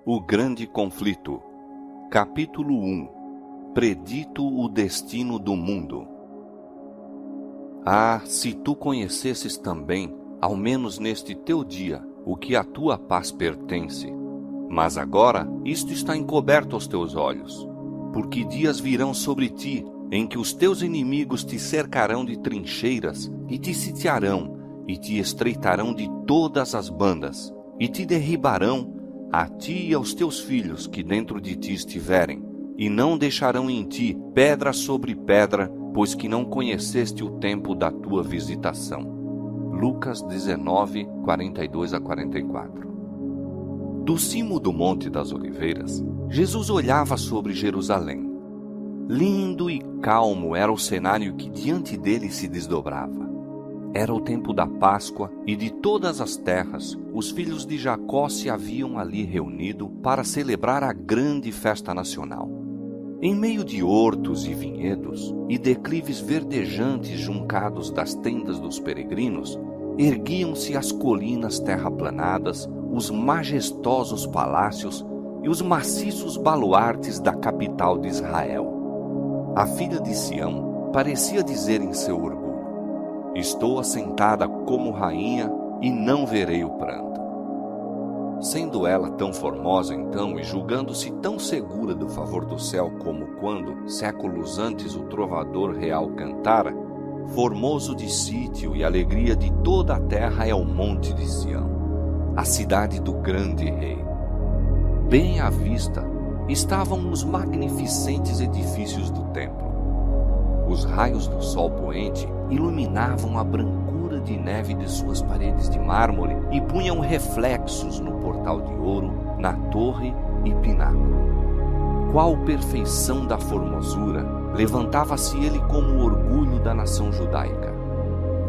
O grande conflito. Capítulo 1. Predito o destino do mundo. Ah, se tu conhecesses também, ao menos neste teu dia, o que à tua paz pertence. Mas agora isto está encoberto aos teus olhos, porque dias virão sobre ti, em que os teus inimigos te cercarão de trincheiras, e te sitiarão, e te estreitarão de todas as bandas, e te derribarão, a ti e aos teus filhos que dentro de ti estiverem, e não deixarão em ti pedra sobre pedra, pois que não conheceste o tempo da tua visitação. Lucas 19, 42-44. Do cimo do Monte das Oliveiras, Jesus olhava sobre Jerusalém. Lindo e calmo era o cenário que diante dele se desdobrava. Era o tempo da Páscoa e de todas as terras, os filhos de Jacó se haviam ali reunido para celebrar a grande festa nacional. Em meio de hortos e vinhedos e declives verdejantes juncados das tendas dos peregrinos, erguiam-se as colinas terraplanadas, os majestosos palácios e os maciços baluartes da capital de Israel. A filha de Sião parecia dizer em seu orgulho: estou assentada como rainha e não verei o pranto. Sendo ela tão formosa então e julgando-se tão segura do favor do céu como quando, séculos antes, o trovador real cantara: formoso de sítio e alegria de toda a terra é o monte de Sião, a cidade do grande rei. Bem à vista estavam os magnificentes edifícios do templo. Os raios do sol poente iluminavam a brancura de neve de suas paredes de mármore e punham reflexos no portal de ouro, na torre e pináculo. Qual perfeição da formosura! Levantava-se ele como o orgulho da nação judaica.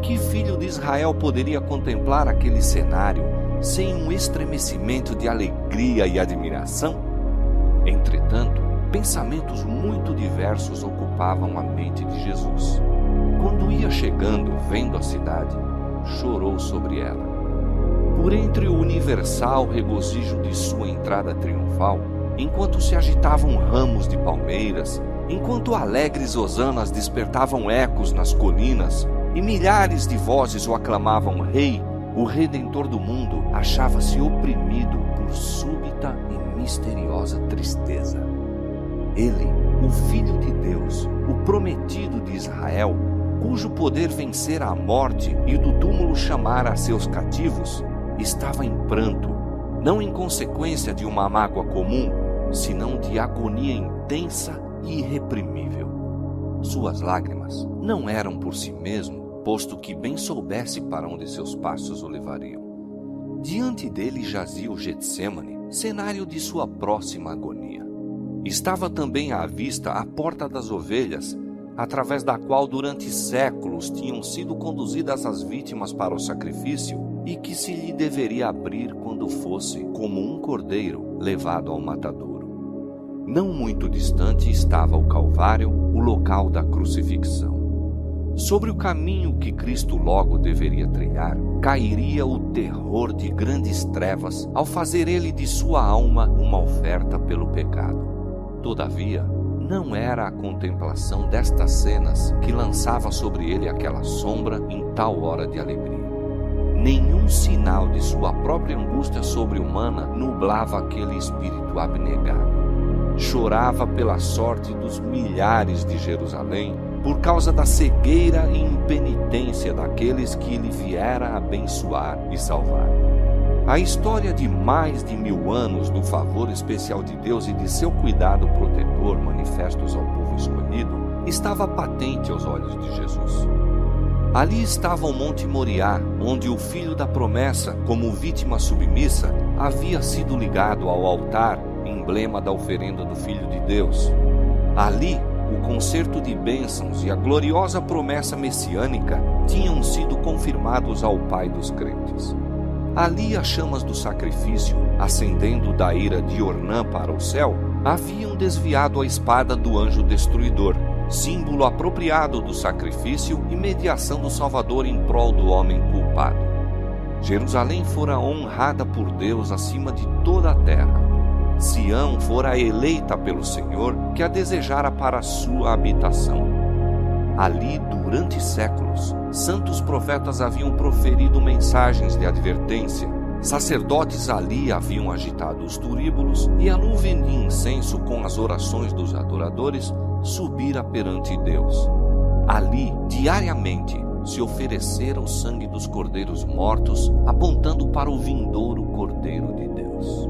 Que filho de Israel poderia contemplar aquele cenário sem um estremecimento de alegria e admiração? Entretanto, pensamentos muito diversos ocupavam a mente de Jesus. Quando ia chegando, vendo a cidade, chorou sobre ela. Por entre o universal regozijo de sua entrada triunfal, enquanto se agitavam ramos de palmeiras, enquanto alegres hosanas despertavam ecos nas colinas, e milhares de vozes o aclamavam rei, o Redentor do mundo achava-se oprimido por súbita e misteriosa tristeza. Ele, o Filho de Deus, o prometido de Israel, cujo poder vencera a morte e do túmulo chamara a seus cativos, estava em pranto, não em consequência de uma mágoa comum, senão de agonia intensa e irreprimível. Suas lágrimas não eram por si mesmo, posto que bem soubesse para onde seus passos o levariam. Diante dele jazia o Getsêmani, cenário de sua próxima agonia. Estava também à vista a porta das ovelhas, através da qual durante séculos tinham sido conduzidas as vítimas para o sacrifício e que se lhe deveria abrir quando fosse, como um cordeiro, levado ao matadouro. Não muito distante estava o Calvário, o local da crucifixão. Sobre o caminho que Cristo logo deveria trilhar, cairia o terror de grandes trevas ao fazer ele de sua alma uma oferta pelo pecado. Todavia, não era a contemplação destas cenas que lançava sobre ele aquela sombra em tal hora de alegria. Nenhum sinal de sua própria angústia sobre-humana nublava aquele espírito abnegado. Chorava pela sorte dos milhares de Jerusalém, por causa da cegueira e impenitência daqueles que ele viera abençoar e salvar. A história de mais de 1000 anos do favor especial de Deus e de seu cuidado protetor manifestos ao povo escolhido estava patente aos olhos de Jesus. Ali estava o Monte Moriá, onde o filho da promessa, como vítima submissa, havia sido ligado ao altar, emblema da oferenda do Filho de Deus. Ali, o concerto de bênçãos e a gloriosa promessa messiânica tinham sido confirmados ao Pai dos crentes. Ali as chamas do sacrifício, ascendendo da ira de Ornã para o céu, haviam desviado a espada do anjo destruidor, símbolo apropriado do sacrifício e mediação do Salvador em prol do homem culpado. Jerusalém fora honrada por Deus acima de toda a terra. Sião fora eleita pelo Senhor, que a desejara para a sua habitação. Ali, durante séculos, santos profetas haviam proferido mensagens de advertência. Sacerdotes ali haviam agitado os turíbulos, e a nuvem de incenso com as orações dos adoradores subira perante Deus. Ali, diariamente, se oferecera o sangue dos cordeiros mortos, apontando para o vindouro Cordeiro de Deus.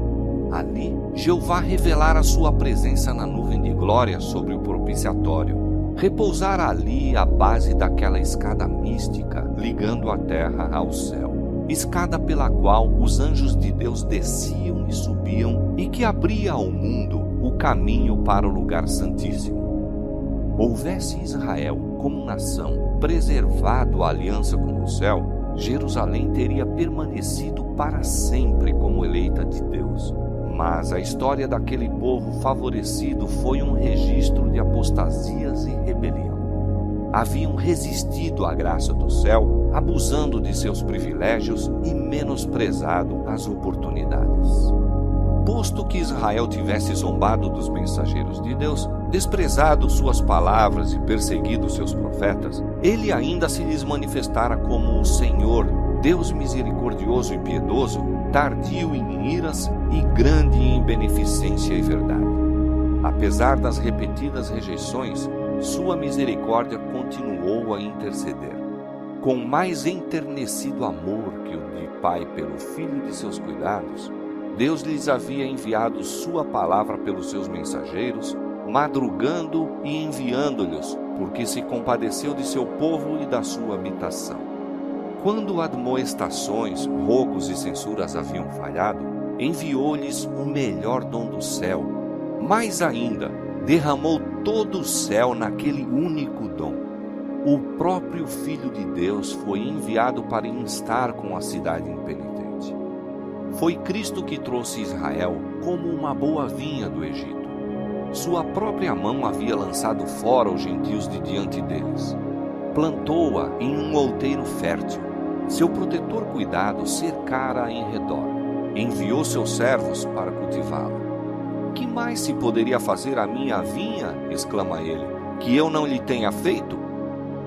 Ali, Jeová revelara sua presença na nuvem de glória sobre o propiciatório. Repousara ali a base daquela escada mística, ligando a terra ao céu. Escada pela qual os anjos de Deus desciam e subiam, e que abria ao mundo o caminho para o lugar santíssimo. Houvesse Israel, como nação, preservado a aliança com o céu, Jerusalém teria permanecido para sempre como eleita de Deus. Mas a história daquele povo favorecido foi um registro de apostasias e rebelião. Haviam resistido à graça do céu, abusando de seus privilégios e menosprezado as oportunidades. Posto que Israel tivesse zombado dos mensageiros de Deus, desprezado suas palavras e perseguido seus profetas, ele ainda se lhes manifestara como o Senhor, Deus misericordioso e piedoso, tardio em iras e grande em beneficência e verdade. Apesar das repetidas rejeições, sua misericórdia continuou a interceder. Com mais enternecido amor que o de pai pelo filho de seus cuidados, Deus lhes havia enviado sua palavra pelos seus mensageiros, madrugando e enviando-lhes, porque se compadeceu de seu povo e da sua habitação. Quando admoestações, rogos e censuras haviam falhado, enviou-lhes o melhor dom do céu. Mais ainda, derramou todo o céu naquele único dom. O próprio Filho de Deus foi enviado para instar com a cidade impenitente. Foi Cristo que trouxe Israel como uma boa vinha do Egito. Sua própria mão havia lançado fora os gentios de diante deles. Plantou-a em um outeiro fértil. Seu protetor cuidado cercara em redor. Enviou seus servos para cultivá-la. Que mais se poderia fazer à minha vinha, exclama ele, que eu não lhe tenha feito?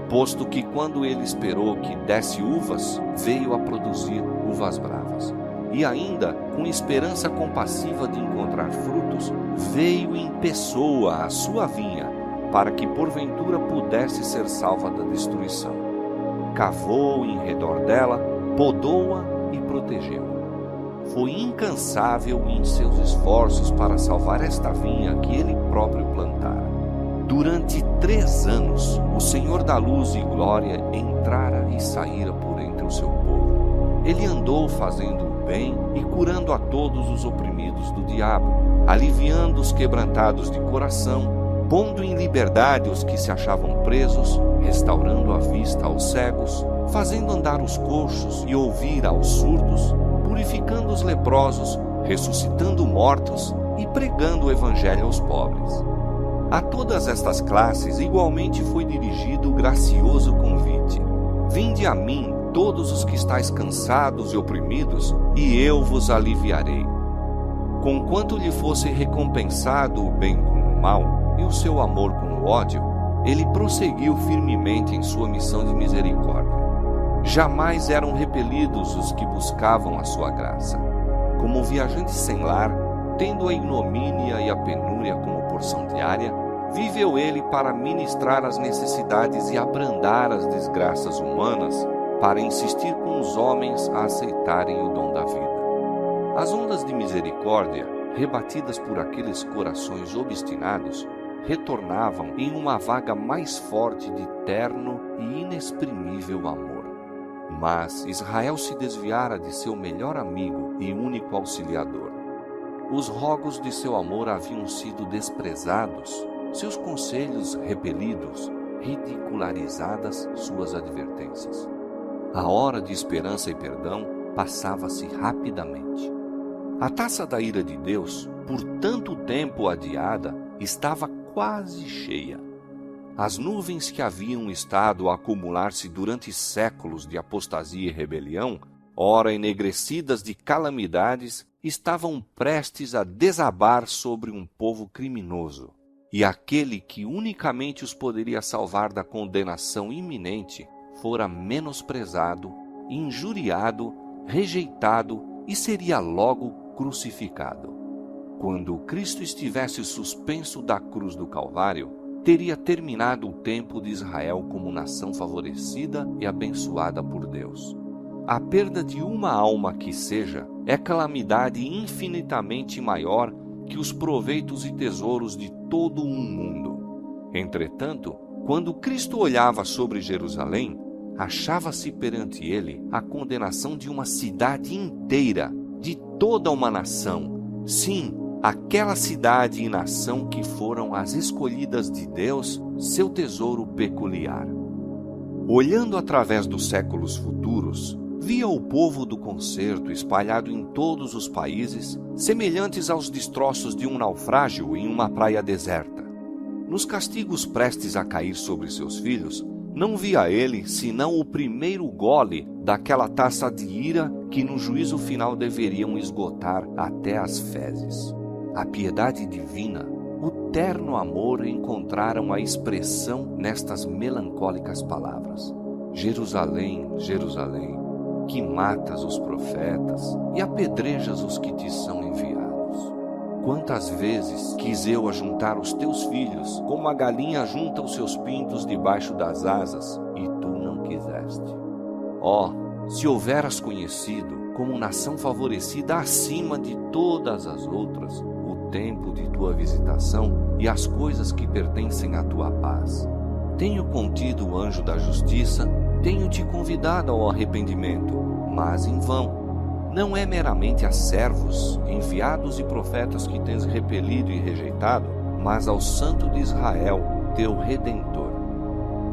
Posto que quando ele esperou que desse uvas, veio a produzir uvas bravas. E ainda, com esperança compassiva de encontrar frutos, veio em pessoa à sua vinha, para que porventura pudesse ser salva da destruição. Cavou em redor dela, podou-a e protegeu-a. Foi incansável em seus esforços para salvar esta vinha que ele próprio plantara. Durante 3 anos, o Senhor da luz e glória entrara e saíra por entre o seu povo. Ele andou fazendo o bem e curando a todos os oprimidos do diabo, aliviando os quebrantados de coração, pondo em liberdade os que se achavam presos, restaurando a vista aos cegos, fazendo andar os coxos e ouvir aos surdos, purificando os leprosos, ressuscitando mortos e pregando o evangelho aos pobres. A todas estas classes igualmente foi dirigido o gracioso convite: vinde a mim, todos os que estáis cansados e oprimidos, e eu vos aliviarei. Conquanto lhe fosse recompensado o bem com o mal, e o seu amor com o ódio, ele prosseguiu firmemente em sua missão de misericórdia. Jamais eram repelidos os que buscavam a sua graça. Como viajante sem lar, tendo a ignomínia e a penúria como porção diária, viveu ele para ministrar as necessidades e abrandar as desgraças humanas, para insistir com os homens a aceitarem o dom da vida. As ondas de misericórdia, rebatidas por aqueles corações obstinados, retornavam em uma vaga mais forte de terno e inexprimível amor. Mas Israel se desviara de seu melhor amigo e único auxiliador. Os rogos de seu amor haviam sido desprezados, seus conselhos repelidos, ridicularizadas suas advertências. A hora de esperança e perdão passava-se rapidamente. A taça da ira de Deus, por tanto tempo adiada, estava quase cheia. As nuvens que haviam estado a acumular-se durante séculos de apostasia e rebelião, ora enegrecidas de calamidades, estavam prestes a desabar sobre um povo criminoso, e aquele que unicamente os poderia salvar da condenação iminente fora menosprezado, injuriado, rejeitado e seria logo crucificado. Quando Cristo estivesse suspenso da cruz do Calvário, teria terminado o tempo de Israel como nação favorecida e abençoada por Deus. A perda de uma alma que seja é calamidade infinitamente maior que os proveitos e tesouros de todo um mundo. Entretanto, quando Cristo olhava sobre Jerusalém, achava-se perante ele a condenação de uma cidade inteira, de toda uma nação. Sim, aquela cidade e nação que foram as escolhidas de Deus, seu tesouro peculiar. Olhando através dos séculos futuros, via o povo do concerto espalhado em todos os países, semelhantes aos destroços de um naufrágio em uma praia deserta. Nos castigos prestes a cair sobre seus filhos, não via ele senão o primeiro gole daquela taça de ira que no juízo final deveriam esgotar até as fezes. A piedade divina, o terno amor encontraram a expressão nestas melancólicas palavras: Jerusalém, Jerusalém, que matas os profetas e apedrejas os que te são enviados. Quantas vezes quis eu ajuntar os teus filhos, como a galinha junta os seus pintos debaixo das asas, e tu não quiseste. Se houveras conhecido, como nação favorecida acima de todas as outras, o tempo de tua visitação e as coisas que pertencem à tua paz. Tenho contido o anjo da justiça, tenho te convidado ao arrependimento, mas em vão. Não é meramente a servos, enviados e profetas que tens repelido e rejeitado, mas ao Santo de Israel, teu Redentor.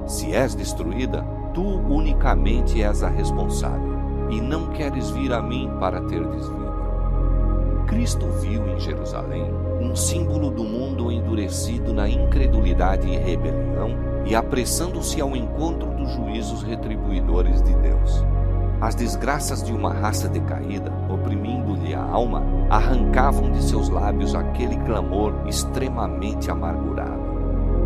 Se és destruída, tu unicamente és a responsável, e não queres vir a mim para teres vida. Cristo viu em Jerusalém um símbolo do mundo endurecido na incredulidade e rebelião e apressando-se ao encontro dos juízos retribuidores de Deus. As desgraças de uma raça decaída, oprimindo-lhe a alma, arrancavam de seus lábios aquele clamor extremamente amargurado.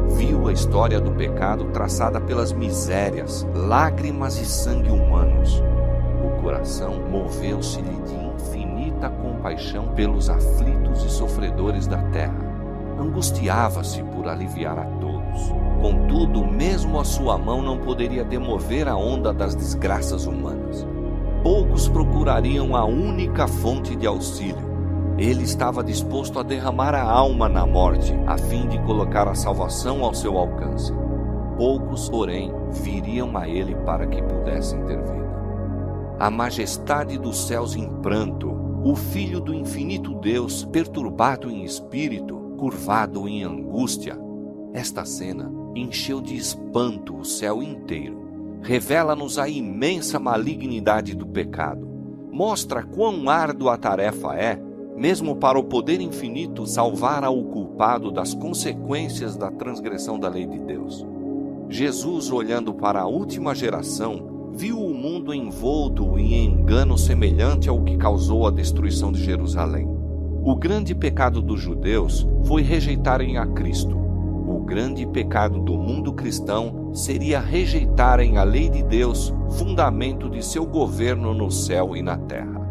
Viu a história do pecado traçada pelas misérias, lágrimas e sangue humanos. O coração moveu-se-lhe de infinita compaixão pelos aflitos e sofredores da terra. Angustiava-se por aliviar a todos. Contudo, mesmo a sua mão não poderia demover a onda das desgraças humanas. Poucos procurariam a única fonte de auxílio. Ele estava disposto a derramar a alma na morte, a fim de colocar a salvação ao seu alcance. Poucos, porém, viriam a ele para que pudessem ter vida. A majestade dos céus em pranto, o Filho do infinito Deus, perturbado em espírito, curvado em angústia. Esta cena encheu de espanto o céu inteiro. Revela-nos a imensa malignidade do pecado. Mostra quão árdua a tarefa é, mesmo para o poder infinito, salvar ao culpado das consequências da transgressão da lei de Deus. Jesus, olhando para a última geração, viu o mundo envolto em engano semelhante ao que causou a destruição de Jerusalém. O grande pecado dos judeus foi rejeitarem a Cristo. O grande pecado do mundo cristão seria rejeitarem a lei de Deus, fundamento de seu governo no céu e na terra.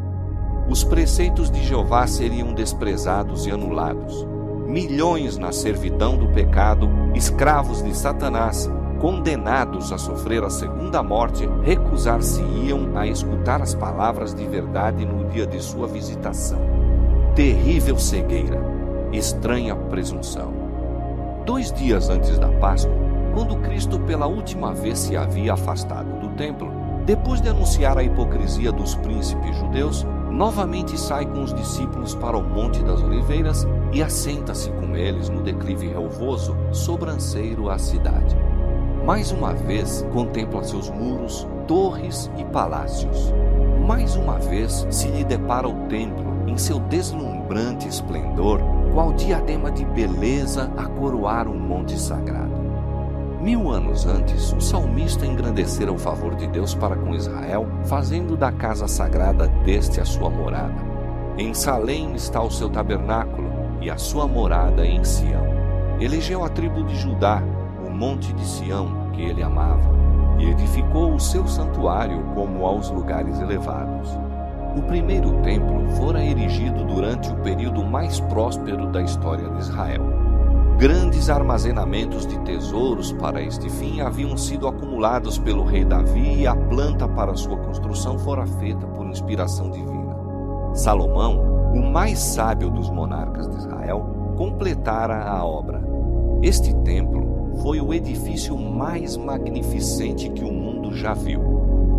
Os preceitos de Jeová seriam desprezados e anulados. Milhões na servidão do pecado, escravos de Satanás, condenados a sofrer a segunda morte, recusar-se-iam a escutar as palavras de verdade no dia de sua visitação. Terrível cegueira, estranha presunção. 2 dias antes da Páscoa, quando Cristo pela última vez se havia afastado do templo, depois de anunciar a hipocrisia dos príncipes judeus, novamente sai com os discípulos para o Monte das Oliveiras e assenta-se com eles no declive relvoso, sobranceiro à cidade. Mais uma vez contempla seus muros, torres e palácios. Mais uma vez se lhe depara o templo em seu deslumbrante esplendor, qual diadema de beleza a coroar um monte sagrado. 1000 anos antes, o salmista engrandecera o favor de Deus para com Israel, fazendo da casa sagrada deste a sua morada. Em Salém está o seu tabernáculo, e a sua morada em Sião. Elegeu a tribo de Judá, o monte de Sião, que ele amava, e edificou o seu santuário como aos lugares elevados. O primeiro templo fora erigido durante o período mais próspero da história de Israel. Grandes armazenamentos de tesouros para este fim haviam sido acumulados pelo rei Davi e a planta para sua construção fora feita por inspiração divina. Salomão, o mais sábio dos monarcas de Israel, completara a obra. Este templo foi o edifício mais magnificente que o mundo já viu.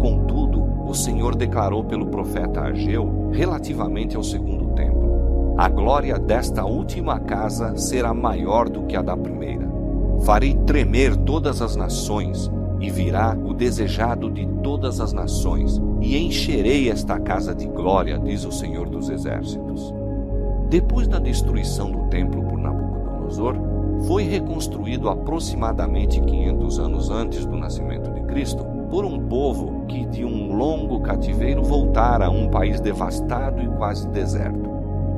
Contudo, o Senhor declarou pelo profeta Ageu relativamente ao segundo templo: a glória desta última casa será maior do que a da primeira. Farei tremer todas as nações, e virá o desejado de todas as nações, e encherei esta casa de glória, diz o Senhor dos Exércitos. Depois da destruição do templo por Nabucodonosor, foi reconstruído aproximadamente 500 anos antes do nascimento de Cristo, por um povo que de um longo cativeiro voltara a um país devastado e quase deserto.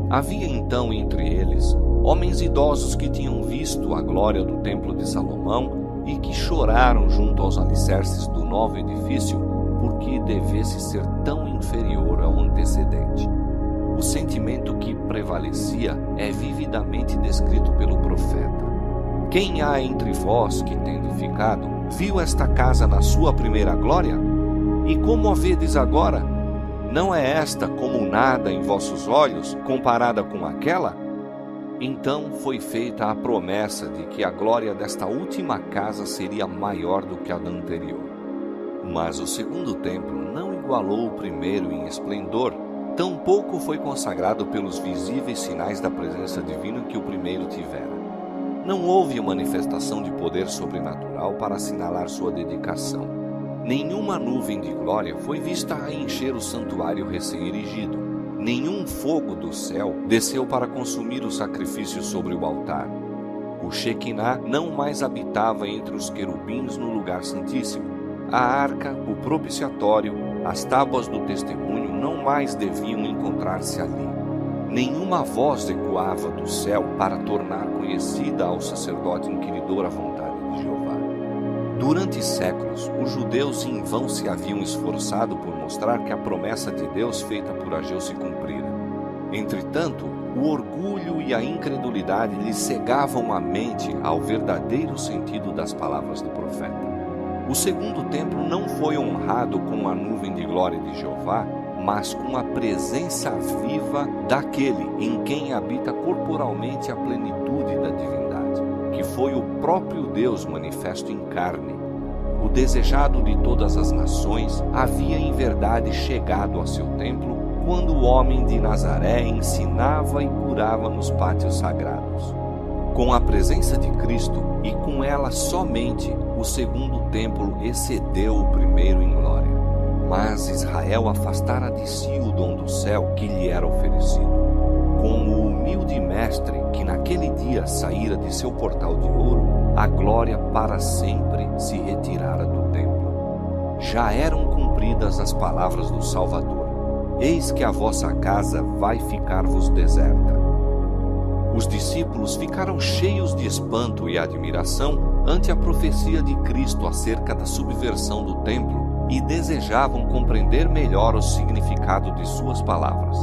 Havia então entre eles homens idosos que tinham visto a glória do templo de Salomão e que choraram junto aos alicerces do novo edifício porque devesse ser tão inferior ao antecedente. O sentimento que prevalecia é vividamente descrito pelo profeta: quem há entre vós que, tendo ficado, viu esta casa na sua primeira glória? E como a vedes agora? Não é esta como nada em vossos olhos, comparada com aquela? Então foi feita a promessa de que a glória desta última casa seria maior do que a da anterior. Mas o segundo templo não igualou o primeiro em esplendor, tampouco foi consagrado pelos visíveis sinais da presença divina que o primeiro tivera. Não houve manifestação de poder sobrenatural para assinalar sua dedicação. Nenhuma nuvem de glória foi vista a encher o santuário recém-erigido. Nenhum fogo do céu desceu para consumir o sacrifício sobre o altar. O Shequiná não mais habitava entre os querubins no lugar santíssimo. A arca, o propiciatório, as tábuas do testemunho não mais deviam encontrar-se ali. Nenhuma voz ecoava do céu para tornar conhecida ao sacerdote inquiridor a vontade de Jeová. Durante séculos, os judeus em vão se haviam esforçado por mostrar que a promessa de Deus feita por Ageu se cumprira. Entretanto, o orgulho e a incredulidade lhes cegavam a mente ao verdadeiro sentido das palavras do profeta. O segundo templo não foi honrado com a nuvem de glória de Jeová, mas com a presença viva daquele em quem habita corporalmente a plenitude da divindade, que foi o próprio Deus manifesto em carne. O desejado de todas as nações havia em verdade chegado a seu templo quando o homem de Nazaré ensinava e curava nos pátios sagrados. Com a presença de Cristo e com ela somente, o segundo templo excedeu o primeiro em glória. Mas Israel afastara de si o dom do céu que lhe era oferecido. Como o humilde mestre que naquele dia saíra de seu portal de ouro, a glória para sempre se retirara do templo. Já eram cumpridas as palavras do Salvador: eis que a vossa casa vai ficar-vos deserta. Os discípulos ficaram cheios de espanto e admiração ante a profecia de Cristo acerca da subversão do templo e desejavam compreender melhor o significado de suas palavras.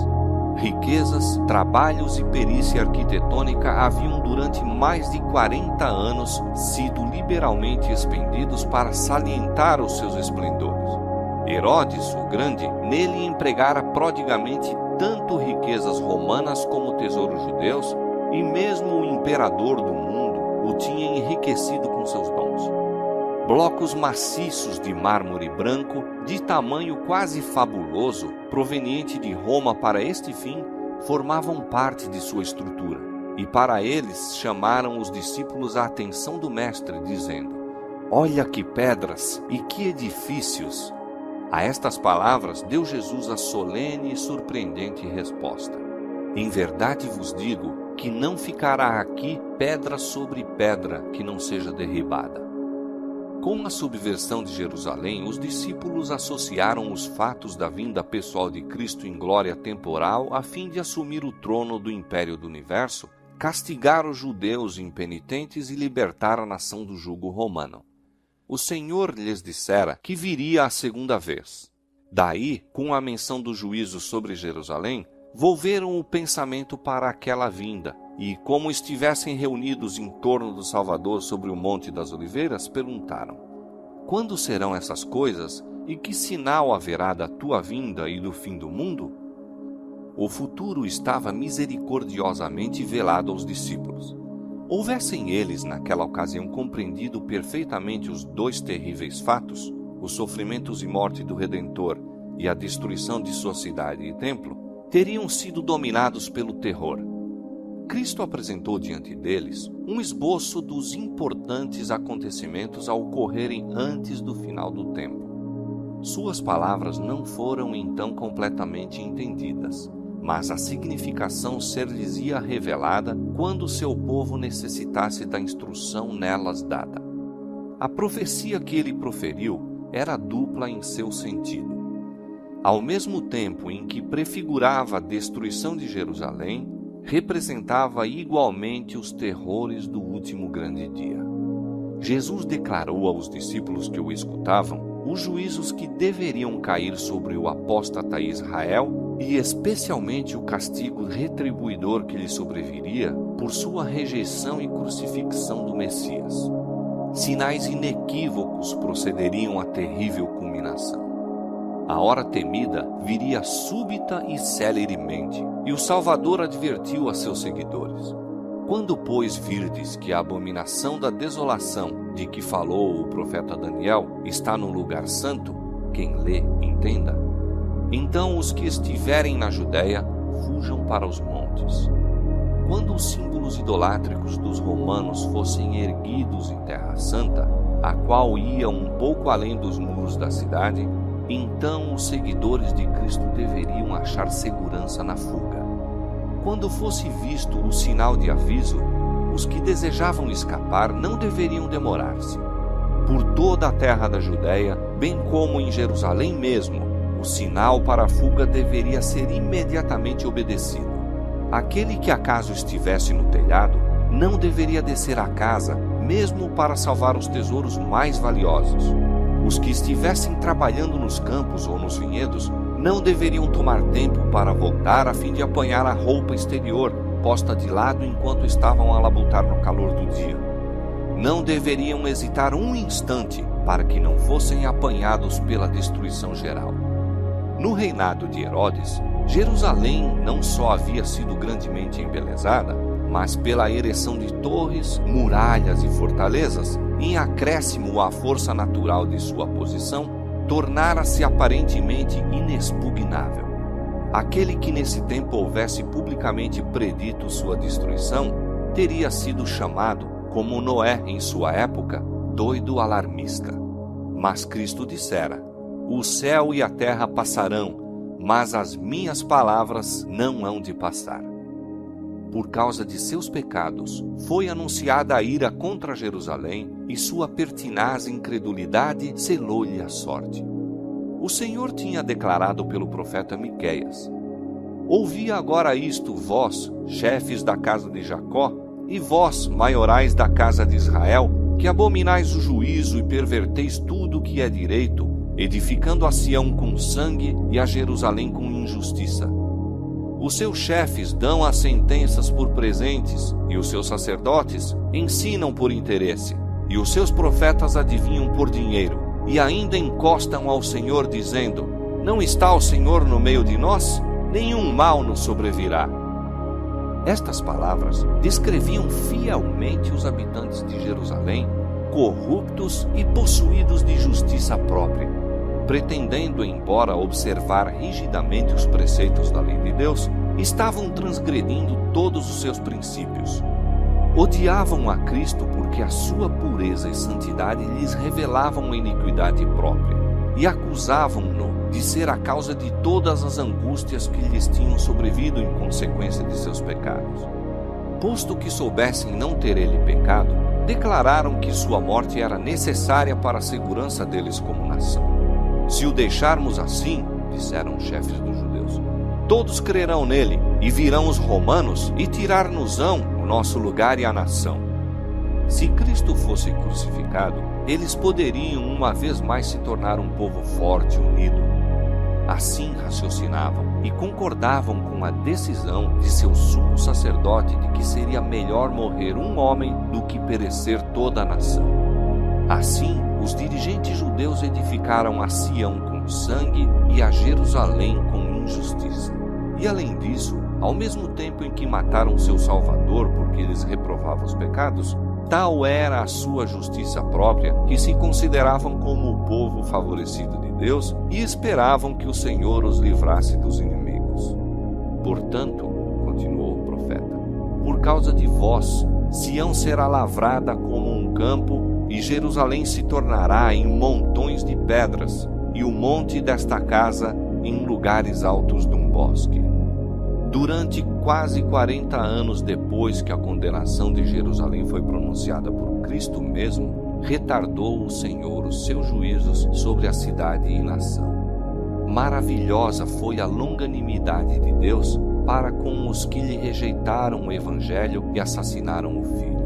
Riquezas, trabalhos e perícia arquitetônica haviam durante mais de 40 anos sido liberalmente expendidos para salientar os seus esplendores. Herodes, o Grande, nele empregara prodigamente tanto riquezas romanas como tesouros judeus, e mesmo o imperador do mundo o tinha enriquecido com seus dons. Blocos maciços de mármore branco, de tamanho quase fabuloso, proveniente de Roma para este fim, formavam parte de sua estrutura. E para eles chamaram os discípulos a atenção do Mestre, dizendo: olha que pedras e que edifícios! A estas palavras deu Jesus a solene e surpreendente resposta: em verdade vos digo que não ficará aqui pedra sobre pedra que não seja derribada. Com a subversão de Jerusalém, os discípulos associaram os fatos da vinda pessoal de Cristo em glória temporal a fim de assumir o trono do império do universo, castigar os judeus impenitentes e libertar a nação do jugo romano. O Senhor lhes dissera que viria a segunda vez. Daí, com a menção do juízo sobre Jerusalém, volveram o pensamento para aquela vinda, e, como estivessem reunidos em torno do Salvador sobre o Monte das Oliveiras, perguntaram: quando serão essas coisas, e que sinal haverá da tua vinda e do fim do mundo? O futuro estava misericordiosamente velado aos discípulos. Houvessem eles, naquela ocasião, compreendido perfeitamente os dois terríveis fatos, os sofrimentos e morte do Redentor e a destruição de sua cidade e templo, teriam sido dominados pelo terror. Cristo apresentou diante deles um esboço dos importantes acontecimentos a ocorrerem antes do final do tempo. Suas palavras não foram então completamente entendidas, mas a significação ser-lhes-ia revelada quando seu povo necessitasse da instrução nelas dada. A profecia que ele proferiu era dupla em seu sentido. Ao mesmo tempo em que prefigurava a destruição de Jerusalém, representava igualmente os terrores do último grande dia. Jesus declarou aos discípulos que o escutavam os juízos que deveriam cair sobre o apóstata Israel e especialmente o castigo retribuidor que lhe sobreviria por sua rejeição e crucifixão do Messias. Sinais inequívocos procederiam à terrível culminação. A hora temida viria súbita e celeremente, e o Salvador advertiu a seus seguidores: quando, pois, virdes que a abominação da desolação de que falou o profeta Daniel está no lugar santo, quem lê, entenda. Então os que estiverem na Judéia, fujam para os montes. Quando os símbolos idolátricos dos romanos fossem erguidos em Terra Santa, a qual ia um pouco além dos muros da cidade, então os seguidores de Cristo deveriam achar segurança na fuga. Quando fosse visto o sinal de aviso, os que desejavam escapar não deveriam demorar-se. Por toda a terra da Judéia, bem como em Jerusalém mesmo, o sinal para a fuga deveria ser imediatamente obedecido. Aquele que acaso estivesse no telhado não deveria descer à casa, mesmo para salvar os tesouros mais valiosos. Os que estivessem trabalhando nos campos ou nos vinhedos não deveriam tomar tempo para voltar a fim de apanhar a roupa exterior, posta de lado enquanto estavam a labutar no calor do dia. Não deveriam hesitar um instante para que não fossem apanhados pela destruição geral. No reinado de Herodes, Jerusalém não só havia sido grandemente embelezada, mas pela ereção de torres, muralhas e fortalezas, em acréscimo à força natural de sua posição, tornara-se aparentemente inexpugnável. Aquele que nesse tempo houvesse publicamente predito sua destruição, teria sido chamado, como Noé em sua época, doido alarmista. Mas Cristo dissera: o céu e a terra passarão, mas as minhas palavras não hão de passar. Por causa de seus pecados, foi anunciada a ira contra Jerusalém, e sua pertinaz incredulidade selou-lhe a sorte. O Senhor tinha declarado pelo profeta Miqueias: ouvi agora isto, vós, chefes da casa de Jacó, e vós, maiorais da casa de Israel, que abominais o juízo e perverteis tudo o que é direito, edificando a Sião com sangue e a Jerusalém com injustiça. Os seus chefes dão as sentenças por presentes, e os seus sacerdotes ensinam por interesse, e os seus profetas adivinham por dinheiro, e ainda encostam ao Senhor, dizendo: não está o Senhor no meio de nós? Nenhum mal nos sobrevirá. Estas palavras descreviam fielmente os habitantes de Jerusalém, corruptos e possuídos de justiça própria, pretendendo, embora observar rigidamente os preceitos da lei de Deus, estavam transgredindo todos os seus princípios. Odiavam a Cristo porque a sua pureza e santidade lhes revelavam a iniquidade própria, e acusavam-no de ser a causa de todas as angústias que lhes tinham sobrevido em consequência de seus pecados. Posto que soubessem não ter ele pecado, declararam que sua morte era necessária para a segurança deles como nação. Se o deixarmos assim, disseram os chefes dos judeus, todos crerão nele, e virão os romanos e tirar-nos-ão o nosso lugar e a nação. Se Cristo fosse crucificado, eles poderiam uma vez mais se tornar um povo forte e unido. Assim raciocinavam e concordavam com a decisão de seu sumo sacerdote de que seria melhor morrer um homem do que perecer toda a nação. Assim, os dirigentes judeus edificaram a Sião com sangue e a Jerusalém com injustiça. E além disso, ao mesmo tempo em que mataram seu Salvador porque eles reprovavam os pecados, tal era a sua justiça própria que se consideravam como o povo favorecido de Deus e esperavam que o Senhor os livrasse dos inimigos. Portanto, continuou o profeta, por causa de vós, Sião será lavrada como um campo e Jerusalém se tornará em montões de pedras e o monte desta casa em lugares altos de um bosque. Durante quase 40 anos depois que a condenação de Jerusalém foi pronunciada por Cristo mesmo, retardou o Senhor os seus juízos sobre a cidade e nação. Maravilhosa foi a longanimidade de Deus para com os que lhe rejeitaram o Evangelho e assassinaram o Filho.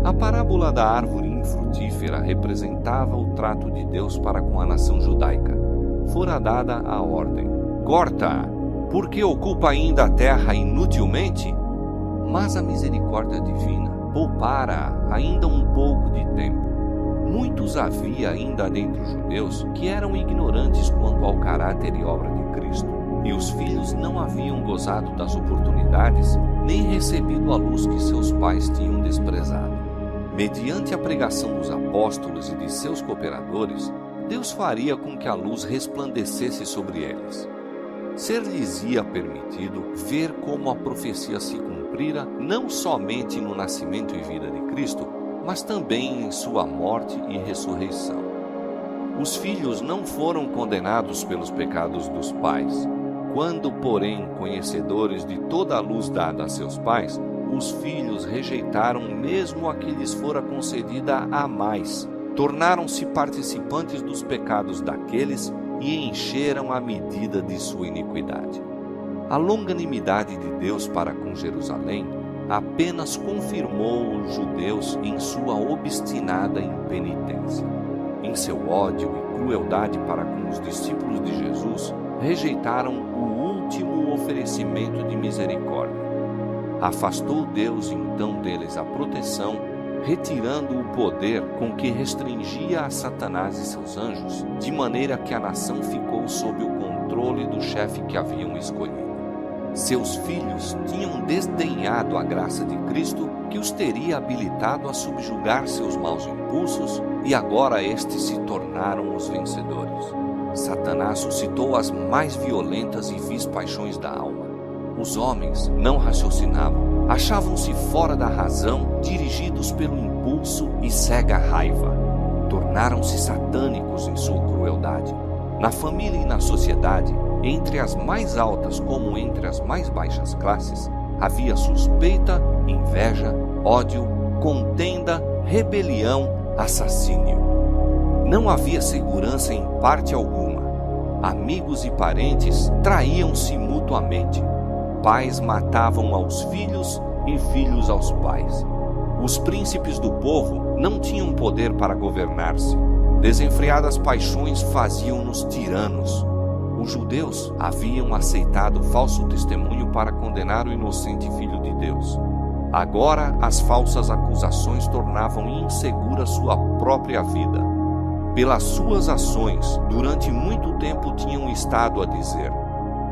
A parábola da árvore infrutífera representava o trato de Deus para com a nação judaica. Fora dada a ordem: corta-a, porque ocupa ainda a terra inutilmente? Mas a misericórdia divina poupara ainda um pouco de tempo. Muitos havia ainda dentre os judeus que eram ignorantes quanto ao caráter e obra de Cristo, e os filhos não haviam gozado das oportunidades, nem recebido a luz que seus pais tinham desprezado. Mediante a pregação dos apóstolos e de seus cooperadores, Deus faria com que a luz resplandecesse sobre eles. Ser-lhes-ia permitido ver como a profecia se cumprira não somente no nascimento e vida de Cristo, mas também em sua morte e ressurreição. Os filhos não foram condenados pelos pecados dos pais. Quando, porém, conhecedores de toda a luz dada a seus pais, os filhos rejeitaram mesmo a que lhes fora concedida a mais, tornaram-se participantes dos pecados daqueles e encheram a medida de sua iniquidade. A longanimidade de Deus para com Jerusalém apenas confirmou os judeus em sua obstinada impenitência. Em seu ódio e crueldade para com os discípulos de Jesus, rejeitaram o último oferecimento de misericórdia. Afastou Deus então deles a proteção, retirando o poder com que restringia a Satanás e seus anjos, de maneira que a nação ficou sob o controle do chefe que haviam escolhido. Seus filhos tinham desdenhado a graça de Cristo, que os teria habilitado a subjugar seus maus impulsos, e agora estes se tornaram os vencedores. Satanás suscitou as mais violentas e vis paixões da alma. Os homens não raciocinavam, achavam-se fora da razão, dirigidos pelo impulso e cega raiva. Tornaram-se satânicos em sua crueldade. Na família e na sociedade, entre as mais altas como entre as mais baixas classes, havia suspeita, inveja, ódio, contenda, rebelião, assassínio. Não havia segurança em parte alguma. Amigos e parentes traíam-se mutuamente. Pais matavam aos filhos e filhos aos pais. Os príncipes do povo não tinham poder para governar-se. Desenfreadas paixões faziam-nos tiranos. Os judeus haviam aceitado falso testemunho para condenar o inocente Filho de Deus. Agora, as falsas acusações tornavam insegura sua própria vida. Pelas suas ações, durante muito tempo tinham estado a dizer: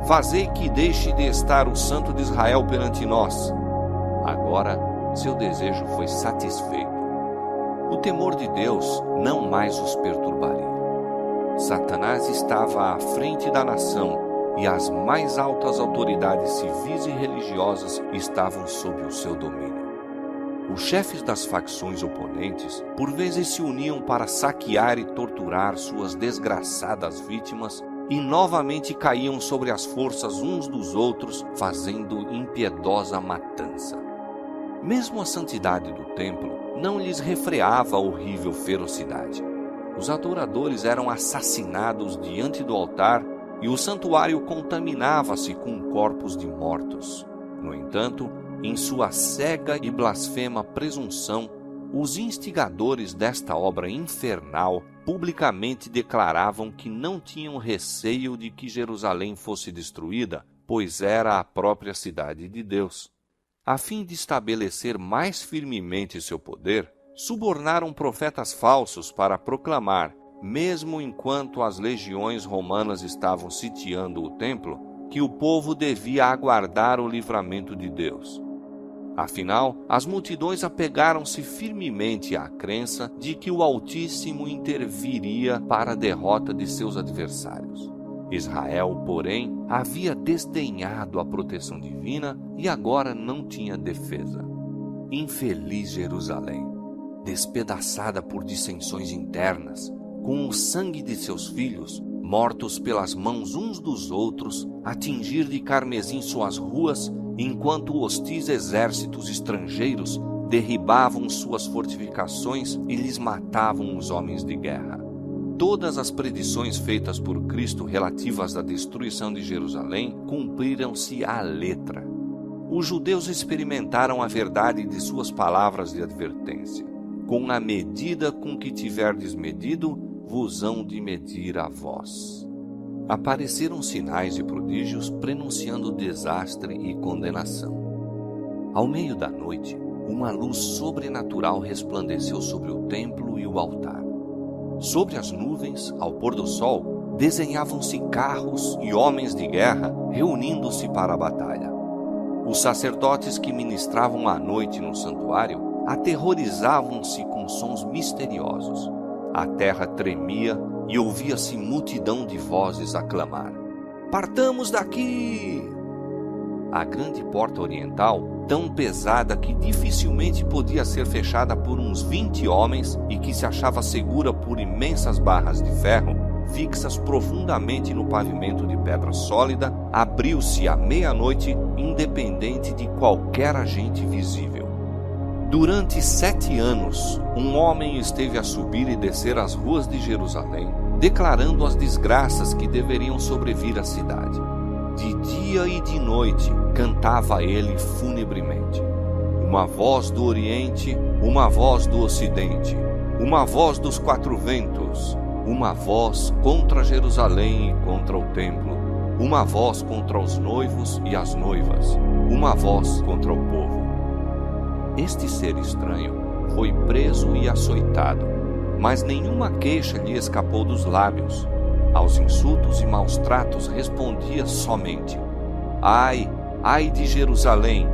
fazei que deixe de estar o Santo de Israel perante nós. Agora, seu desejo foi satisfeito. O temor de Deus não mais os perturbaria. Satanás estava à frente da nação e as mais altas autoridades civis e religiosas estavam sob o seu domínio. Os chefes das facções oponentes por vezes se uniam para saquear e torturar suas desgraçadas vítimas e novamente caíam sobre as forças uns dos outros, fazendo impiedosa matança. Mesmo a santidade do templo não lhes refreava a horrível ferocidade. Os adoradores eram assassinados diante do altar e o santuário contaminava-se com corpos de mortos. No entanto, em sua cega e blasfema presunção, os instigadores desta obra infernal publicamente declaravam que não tinham receio de que Jerusalém fosse destruída, pois era a própria cidade de Deus. A fim de estabelecer mais firmemente seu poder, subornaram profetas falsos para proclamar, mesmo enquanto as legiões romanas estavam sitiando o templo, que o povo devia aguardar o livramento de Deus. Afinal, as multidões apegaram-se firmemente à crença de que o Altíssimo interviria para a derrota de seus adversários. Israel, porém, havia desdenhado a proteção divina e agora não tinha defesa. Infeliz Jerusalém, despedaçada por dissensões internas, com o sangue de seus filhos, mortos pelas mãos uns dos outros, a tingir de carmesim suas ruas, enquanto hostis exércitos estrangeiros derribavam suas fortificações e lhes matavam os homens de guerra. Todas as predições feitas por Cristo relativas à destruição de Jerusalém cumpriram-se à letra. Os judeus experimentaram a verdade de suas palavras de advertência. Com a medida com que tiverdes medido, vos hão de medir a vós. Apareceram sinais e prodígios prenunciando desastre e condenação. Ao meio da noite, uma luz sobrenatural resplandeceu sobre o templo e o altar. Sobre as nuvens, ao pôr do sol, desenhavam-se carros e homens de guerra reunindo-se para a batalha. Os sacerdotes que ministravam à noite no santuário aterrorizavam-se com sons misteriosos. A terra tremia e ouvia-se multidão de vozes a clamar: "Partamos daqui!" A grande porta oriental, tão pesada que dificilmente podia ser fechada por uns 20 homens e que se achava segura por imensas barras de ferro, fixas profundamente no pavimento de pedra sólida, abriu-se à meia-noite, independente de qualquer agente visível. Durante 7 anos, um homem esteve a subir e descer as ruas de Jerusalém, declarando as desgraças que deveriam sobrevir à cidade. De dia e de noite cantava ele funebremente. Uma voz do Oriente, uma voz do Ocidente, uma voz dos 4 ventos, uma voz contra Jerusalém e contra o templo, uma voz contra os noivos e as noivas, uma voz contra o povo. Este ser estranho foi preso e açoitado, mas nenhuma queixa lhe escapou dos lábios. Aos insultos e maus tratos respondia somente: "Ai, ai de Jerusalém!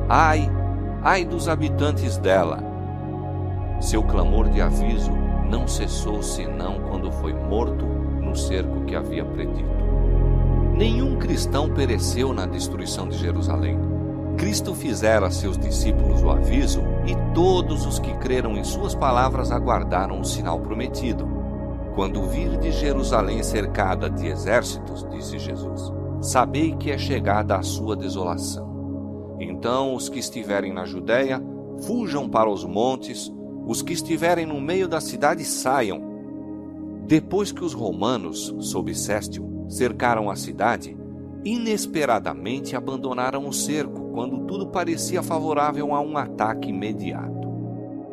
Ai, ai dos habitantes dela!" Seu clamor de aviso não cessou senão quando foi morto no cerco que havia predito. Nenhum cristão pereceu na destruição de Jerusalém. Cristo fizera a seus discípulos o aviso e todos os que creram em suas palavras aguardaram o sinal prometido. "Quando virdes Jerusalém cercada de exércitos", disse Jesus, "sabei que é chegada a sua desolação. Então os que estiverem na Judéia, fujam para os montes, os que estiverem no meio da cidade saiam." Depois que os romanos, sob Sestio, cercaram a cidade, inesperadamente abandonaram o cerco quando tudo parecia favorável a um ataque imediato.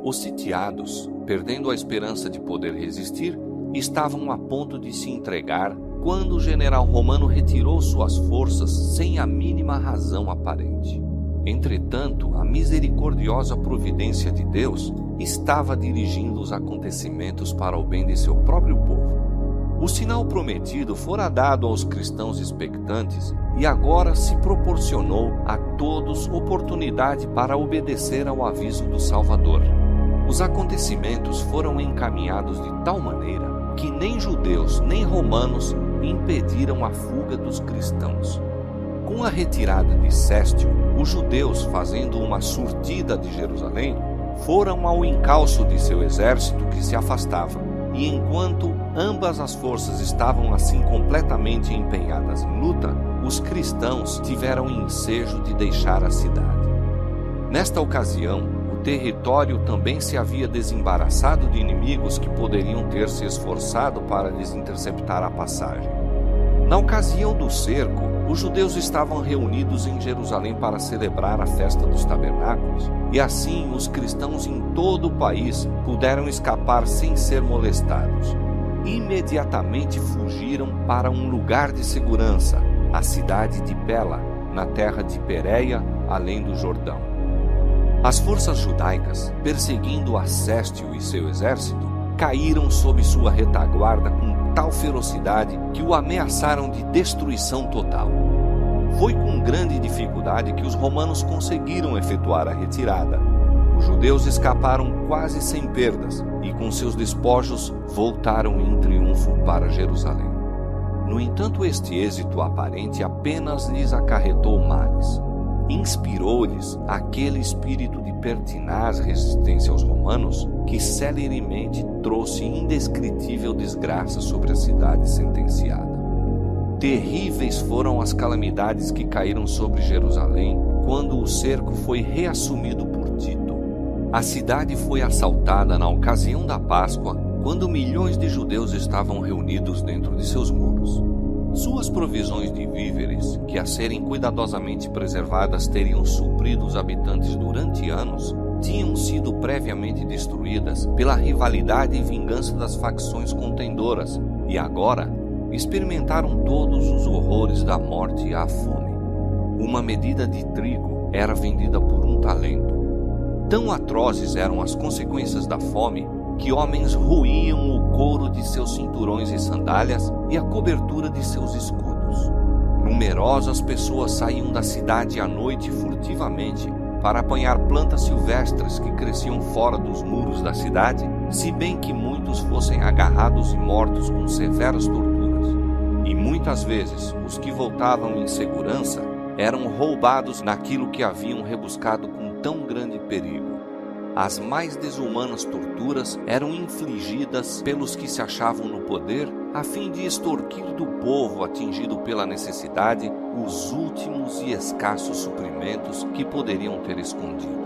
Os sitiados, perdendo a esperança de poder resistir, estavam a ponto de se entregar quando o general romano retirou suas forças sem a mínima razão aparente. Entretanto, a misericordiosa providência de Deus estava dirigindo os acontecimentos para o bem de seu próprio povo. O sinal prometido fora dado aos cristãos expectantes e agora se proporcionou a todos oportunidade para obedecer ao aviso do Salvador. Os acontecimentos foram encaminhados de tal maneira que nem judeus nem romanos impediram a fuga dos cristãos. Com a retirada de Sestio, os judeus, fazendo uma surtida de Jerusalém, foram ao encalço de seu exército que se afastava, e enquanto ambas as forças estavam assim completamente empenhadas em luta, os cristãos tiveram ensejo de deixar a cidade. Nesta ocasião, o território também se havia desembaraçado de inimigos que poderiam ter se esforçado para lhes interceptar a passagem. Na ocasião do cerco, os judeus estavam reunidos em Jerusalém para celebrar a festa dos tabernáculos, e assim os cristãos em todo o país puderam escapar sem ser molestados. Imediatamente fugiram para um lugar de segurança, a cidade de Pela, na terra de Pérea, além do Jordão. As forças judaicas, perseguindo Acéstio e seu exército, caíram sob sua retaguarda com tal ferocidade que o ameaçaram de destruição total. Foi com grande dificuldade que os romanos conseguiram efetuar a retirada. Os judeus escaparam quase sem perdas e, com seus despojos, voltaram em triunfo para Jerusalém. No entanto, este êxito aparente apenas lhes acarretou males. Inspirou-lhes aquele espírito de pertinaz resistência aos romanos que celeremente trouxe indescritível desgraça sobre a cidade sentenciada. Terríveis foram as calamidades que caíram sobre Jerusalém quando o cerco foi reassumido por Tito. A cidade foi assaltada na ocasião da Páscoa, quando milhões de judeus estavam reunidos dentro de seus muros. Suas provisões de víveres, que a serem cuidadosamente preservadas teriam suprido os habitantes durante anos, tinham sido previamente destruídas pela rivalidade e vingança das facções contendoras, e agora experimentaram todos os horrores da morte e a fome. Uma medida de trigo era vendida por 1 talento. Tão atrozes eram as consequências da fome que homens roíam o couro de seus cinturões e sandálias e a cobertura de seus escudos. Numerosas pessoas saíam da cidade à noite furtivamente para apanhar plantas silvestres que cresciam fora dos muros da cidade, se bem que muitos fossem agarrados e mortos com severas torturas. E muitas vezes os que voltavam em segurança eram roubados naquilo que haviam rebuscado com tão grande perigo. As mais desumanas torturas eram infligidas pelos que se achavam no poder, a fim de extorquir do povo atingido pela necessidade os últimos e escassos suprimentos que poderiam ter escondido.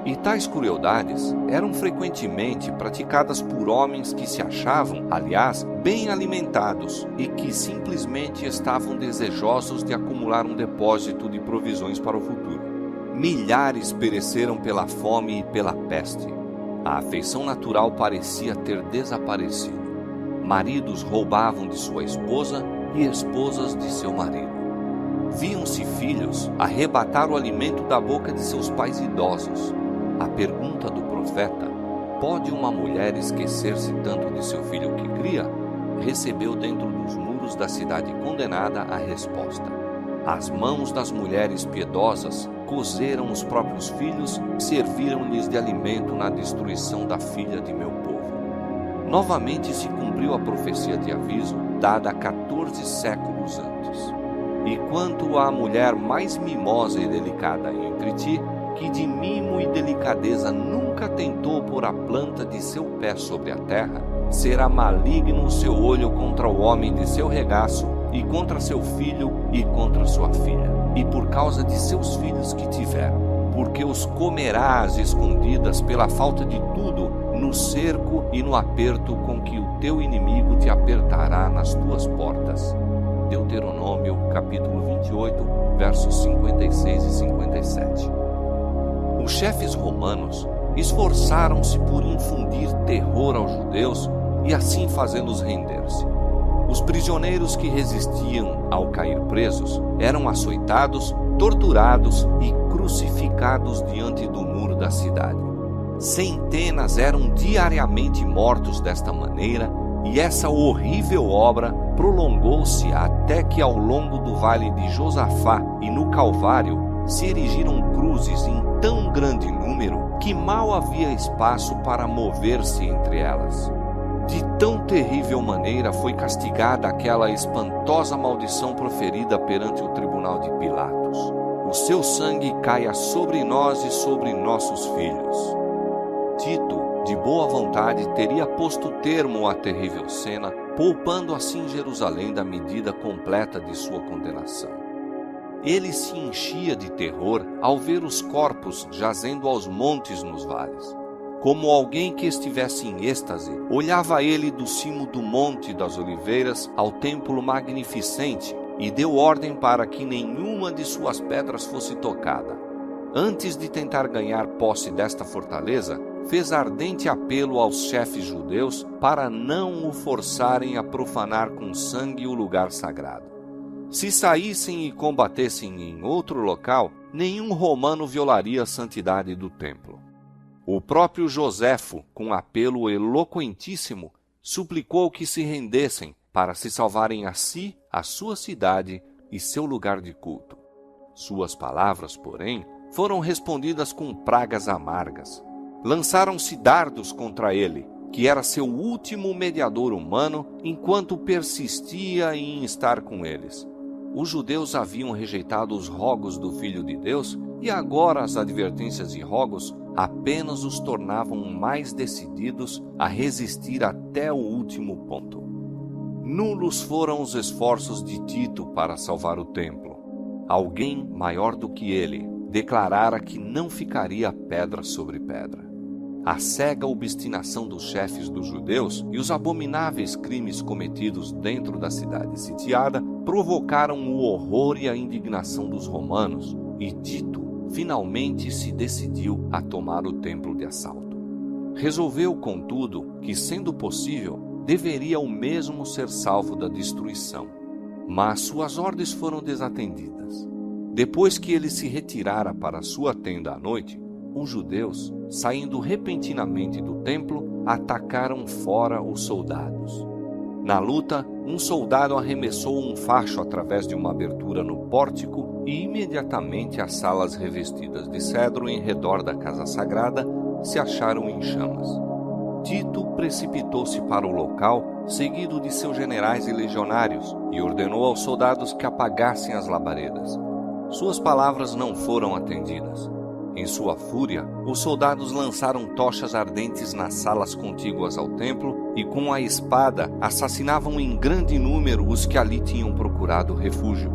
E tais crueldades eram frequentemente praticadas por homens que se achavam, aliás, bem alimentados e que simplesmente estavam desejosos de acumular um depósito de provisões para o futuro. Milhares pereceram pela fome e pela peste. A afeição natural parecia ter desaparecido. Maridos roubavam de sua esposa e esposas de seu marido. Viam-se filhos arrebatar o alimento da boca de seus pais idosos. A pergunta do profeta, pode uma mulher esquecer-se tanto de seu filho que cria? Recebeu dentro dos muros da cidade condenada a resposta. As mãos das mulheres piedosas cozeram os próprios filhos, serviram-lhes de alimento na destruição da filha de meu povo. Novamente se cumpriu a profecia de aviso, dada 14 séculos antes. E quanto à mulher mais mimosa e delicada entre ti, que de mimo e delicadeza nunca tentou pôr a planta de seu pé sobre a terra, será maligno o seu olho contra o homem de seu regaço, e contra seu filho e contra sua filha, e por causa de seus filhos que tiveram, porque os comerás escondidas pela falta de tudo, no cerco e no aperto com que o teu inimigo te apertará nas tuas portas. Deuteronômio, capítulo 28, versos 56 e 57. Os chefes romanos esforçaram-se por infundir terror aos judeus e assim fazê-los render-se. Os prisioneiros que resistiam ao cair presos eram açoitados, torturados e crucificados diante do muro da cidade. Centenas eram diariamente mortos desta maneira, e essa horrível obra prolongou-se até que ao longo do vale de Josafá e no Calvário se erigiram cruzes em tão grande número que mal havia espaço para mover-se entre elas. De tão terrível maneira foi castigada aquela espantosa maldição proferida perante o tribunal de Pilatos. O seu sangue caia sobre nós e sobre nossos filhos. Tito, de boa vontade, teria posto termo à terrível cena, poupando assim Jerusalém da medida completa de sua condenação. ele se enchia de terror ao ver os corpos jazendo aos montes nos vales. Como alguém que estivesse em êxtase, olhava ele do cimo do Monte das Oliveiras ao templo magnificente e deu ordem para que nenhuma de suas pedras fosse tocada. Antes de tentar ganhar posse desta fortaleza, fez ardente apelo aos chefes judeus para não o forçarem a profanar com sangue o lugar sagrado. Se saíssem e combatessem em outro local, nenhum romano violaria a santidade do templo. O próprio Joséfo, com apelo eloquentíssimo, suplicou que se rendessem para se salvarem a si, a sua cidade e seu lugar de culto. Suas palavras, porém, foram respondidas com pragas amargas. Lançaram-se dardos contra ele, que era seu último mediador humano, enquanto persistia em estar com eles. Os judeus haviam rejeitado os rogos do Filho de Deus, e agora as advertências e rogos apenas os tornavam mais decididos a resistir até o último ponto. Nulos foram os esforços de Tito para salvar o templo. Alguém maior do que ele declarara que não ficaria pedra sobre pedra. A cega obstinação dos chefes dos judeus e os abomináveis crimes cometidos dentro da cidade sitiada provocaram o horror e a indignação dos romanos, e Tito finalmente se decidiu a tomar o templo de assalto. Resolveu, contudo, que, sendo possível, deveria o mesmo ser salvo da destruição. Mas suas ordens foram desatendidas. Depois que ele se retirara para sua tenda à noite, os judeus, saindo repentinamente do templo, atacaram fora os soldados. Na luta, um soldado arremessou um facho através de uma abertura no pórtico e imediatamente as salas revestidas de cedro em redor da casa sagrada se acharam em chamas. Tito precipitou-se para o local, seguido de seus generais e legionários, e ordenou aos soldados que apagassem as labaredas. Suas palavras não foram atendidas. Em sua fúria, os soldados lançaram tochas ardentes nas salas contíguas ao templo e, com a espada, assassinavam em grande número os que ali tinham procurado refúgio.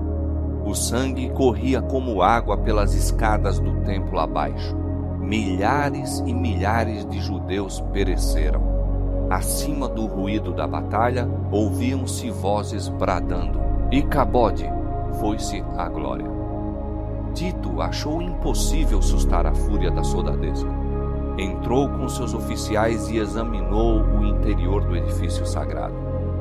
O sangue corria como água pelas escadas do templo abaixo. Milhares e milhares de judeus pereceram. Acima do ruído da batalha, ouviam-se vozes bradando: Icabode, foi-se a glória. Tito achou impossível sustar a fúria da soldadesca. Entrou com seus oficiais e examinou o interior do edifício sagrado.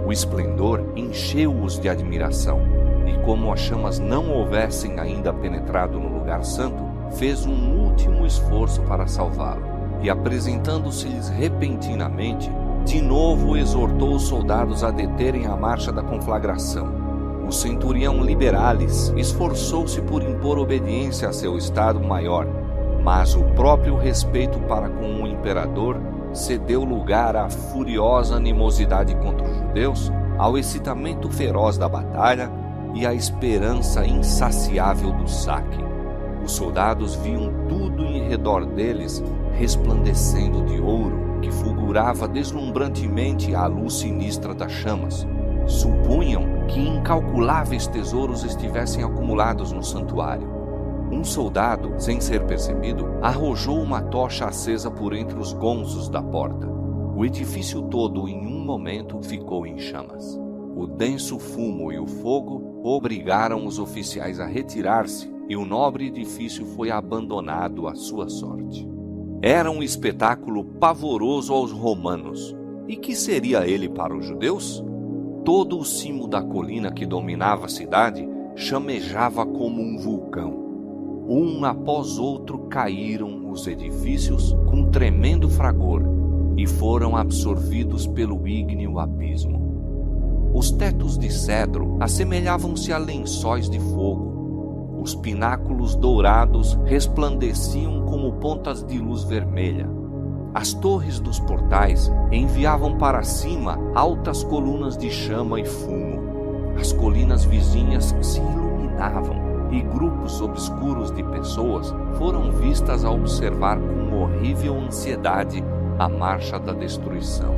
O esplendor encheu-os de admiração, e como as chamas não houvessem ainda penetrado no lugar santo, fez um último esforço para salvá-lo, e apresentando-se-lhes repentinamente, de novo exortou os soldados a deterem a marcha da conflagração. O centurião Liberalis esforçou-se por impor obediência a seu estado maior, mas o próprio respeito para com o imperador cedeu lugar à furiosa animosidade contra os judeus, ao excitamento feroz da batalha e à esperança insaciável do saque. Os soldados viam tudo em redor deles resplandecendo de ouro, que fulgurava deslumbrantemente à luz sinistra das chamas. Supunham que incalculáveis tesouros estivessem acumulados no santuário. Um soldado, sem ser percebido, arrojou uma tocha acesa por entre os gonzos da porta. O edifício todo, em um momento, ficou em chamas. O denso fumo e o fogo obrigaram os oficiais a retirar-se, e o nobre edifício foi abandonado à sua sorte. Era um espetáculo pavoroso aos romanos. E que seria ele para os judeus? Todo o cimo da colina que dominava a cidade chamejava como um vulcão. Um após outro caíram os edifícios com tremendo fragor e foram absorvidos pelo ígneo abismo. Os tetos de cedro assemelhavam-se a lençóis de fogo. Os pináculos dourados resplandeciam como pontas de luz vermelha. As torres dos portais enviavam para cima altas colunas de chama e fumo. As colinas vizinhas se iluminavam e grupos obscuros de pessoas foram vistas a observar com horrível ansiedade a marcha da destruição.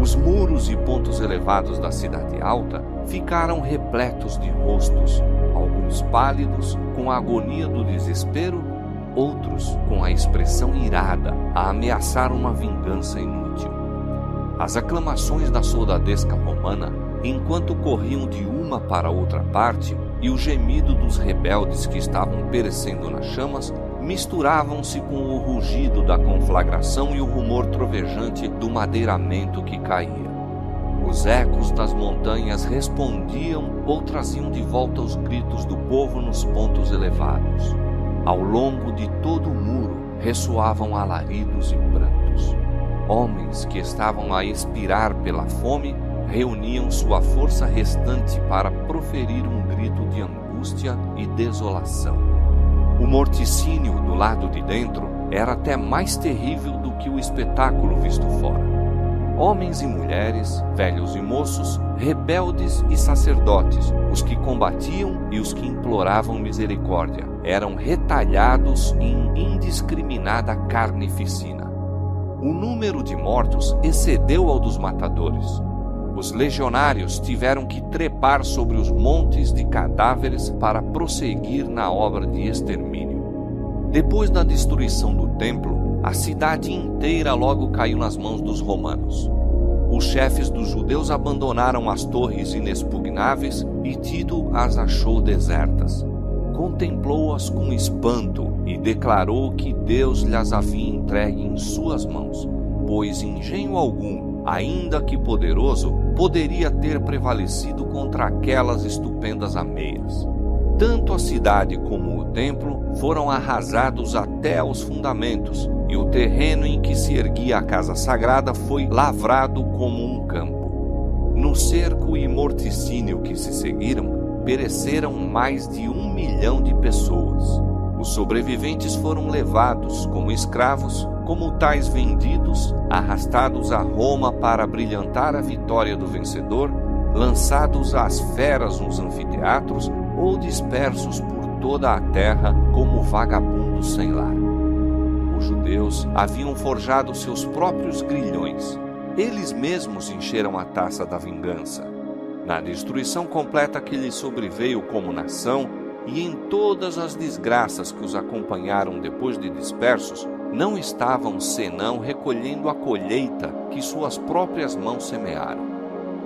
Os muros e pontos elevados da cidade alta ficaram repletos de rostos, alguns pálidos, com a agonia do desespero, outros com a expressão irada, a ameaçar uma vingança inútil. As aclamações da soldadesca romana, enquanto corriam de uma para outra parte, e o gemido dos rebeldes que estavam perecendo nas chamas, misturavam-se com o rugido da conflagração e o rumor trovejante do madeiramento que caía. Os ecos das montanhas respondiam ou traziam de volta os gritos do povo nos pontos elevados. Ao longo de todo o muro ressoavam alaridos e prantos. Homens que estavam a expirar pela fome reuniam sua força restante para proferir um grito de angústia e desolação. O morticínio do lado de dentro era até mais terrível do que o espetáculo visto fora. Homens e mulheres, velhos e moços, rebeldes e sacerdotes, os que combatiam e os que imploravam misericórdia, eram retalhados em indiscriminada carnificina. O número de mortos excedeu ao dos matadores. Os legionários tiveram que trepar sobre os montes de cadáveres para prosseguir na obra de extermínio. Depois da destruição do templo, a cidade inteira logo caiu nas mãos dos romanos. Os chefes dos judeus abandonaram as torres inexpugnáveis e Tito as achou desertas. Contemplou-as com espanto e declarou que Deus lhes havia entregue em suas mãos, pois engenho algum, ainda que poderoso, poderia ter prevalecido contra aquelas estupendas ameias. Tanto a cidade como o templo foram arrasados até aos fundamentos, e o terreno em que se erguia a casa sagrada foi lavrado como um campo. No cerco e morticínio que se seguiram, pereceram mais de 1 milhão de pessoas. Os sobreviventes foram levados como escravos, como tais vendidos, arrastados a Roma para brilhantar a vitória do vencedor, lançados às feras nos anfiteatros ou dispersos por toda a terra como vagabundos sem lar. Os judeus haviam forjado seus próprios grilhões. Eles mesmos encheram a taça da vingança. Na destruição completa que lhes sobreveio como nação e em todas as desgraças que os acompanharam depois de dispersos, não estavam senão recolhendo a colheita que suas próprias mãos semearam.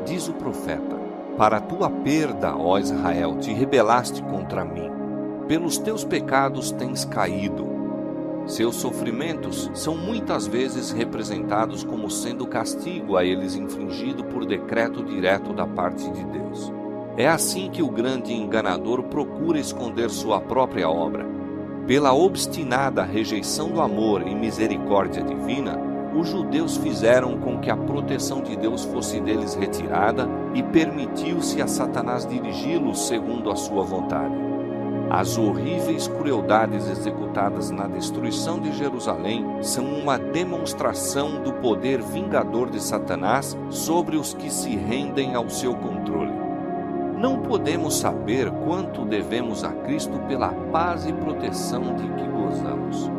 Diz o profeta: para tua perda, ó Israel, te rebelaste contra mim. Pelos teus pecados tens caído. Seus sofrimentos são muitas vezes representados como sendo castigo a eles infligido por decreto direto da parte de Deus. É assim que o grande enganador procura esconder sua própria obra. Pela obstinada rejeição do amor e misericórdia divina, os judeus fizeram com que a proteção de Deus fosse deles retirada e permitiu-se a Satanás dirigi-los segundo a sua vontade. As horríveis crueldades executadas na destruição de Jerusalém são uma demonstração do poder vingador de Satanás sobre os que se rendem ao seu controle. Não podemos saber quanto devemos a Cristo pela paz e proteção de que gozamos.